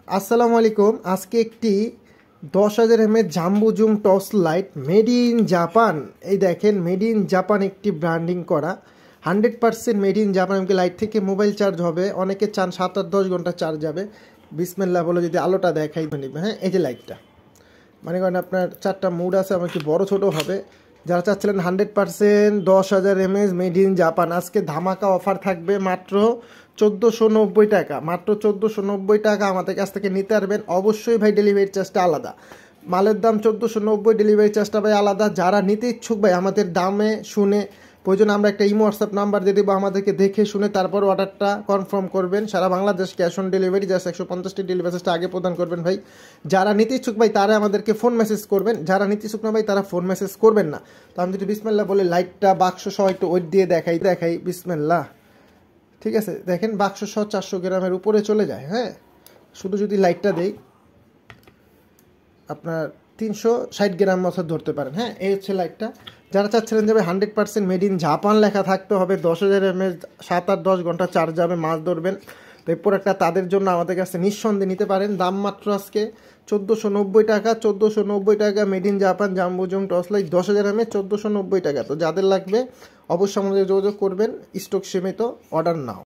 আসসালামু আলাইকুম। আজকে একটি 10,000 mAh jumbo zoom torch light made in Japan, এই দেখেন মেড ইন জাপান একটি ব্র্যান্ডিং করা 100% মেড ইন জাপান। এমনকি লাইট থেকে মোবাইল চার্জ হবে, অনেকে চান 7-10 ঘন্টা চার্জ যাবে। বিসমিল্লাহ বলে যদি আলোটা দেখাই নেবে। হ্যাঁ, এই যে লাইটটা মানে করেন আপনার 4টা মুড আছে, এমনকি বড় ছোট হবে। যারা চাচ্ছিলেন 100% 10,000 mAh মেড ইন জাপান, আজকে ধামাকা অফার থাকবে মাত্র 1490 টাকা। মাত্র 1490 টাকা আমাদের কাছ থেকে নিতে পারবেন। অবশ্যই ভাই ডেলিভারি চার্জটা আলাদা। মালের দাম 1490, ডেলিভারি চার্জটা ভাই আলাদা। যারা নিতে ইচ্ছুক ভাই আমাদের দামে শুনে প্রয়োজন আমরা একটা ইমো হোয়াটসঅ্যাপ নাম্বার দিয়ে দেবো, আমাদেরকে দেখে শুনে তারপর অর্ডারটা কনফার্ম করবেন। সারা Bangladesh cash on delivery, just 150টি ডেলিভারি চার্জটা আগে প্রদান করবেন ভাই। যারা নিতে ইচ্ছুক ভাই তারা আমাদেরকে ফোন মেসেজ করবেন, যারা নিতে ইচ্ছুক না ভাই তারা ফোন মেসেজ করবেন না। তো আমি যদি বিসমিল্লাহ বলে লাইটটা বাক্স সহ একটু ওয়েট দিয়ে দেখাই বিসমিল্লাহ। ঠিক আছে, দেখেন বাক্স সহ 400 গ্রামের উপরে চলে যায়। হ্যাঁ, শুধু যদি লাইটটা দেই আপনার 360 গ্রাম মতো ধরতে পারেন। হ্যাঁ, এই হচ্ছে লাইটটা। যারা চাচ্ছিলেন যাবে 100% মেড ইন জাপান লেখা থাকতে হবে, 10,000 mAh, 7-10 ঘন্টা চার্জ যাবে, মাছ ধরবেন, তো এই প্রোডাক্টটা তাদের জন্য আমাদের কাছে নিঃসন্দেহে নিতে পারেন। দাম মাত্র আজকে 1490 টাকা। 1490 টাকা made in Japan jumbo zoom torch light 10,000 mAh 1490 টাকা। তো যাদের লাগবে অবশ্যই আমাদের যোগাযোগ করবেন। স্টক সীমিত, অর্ডার নাও।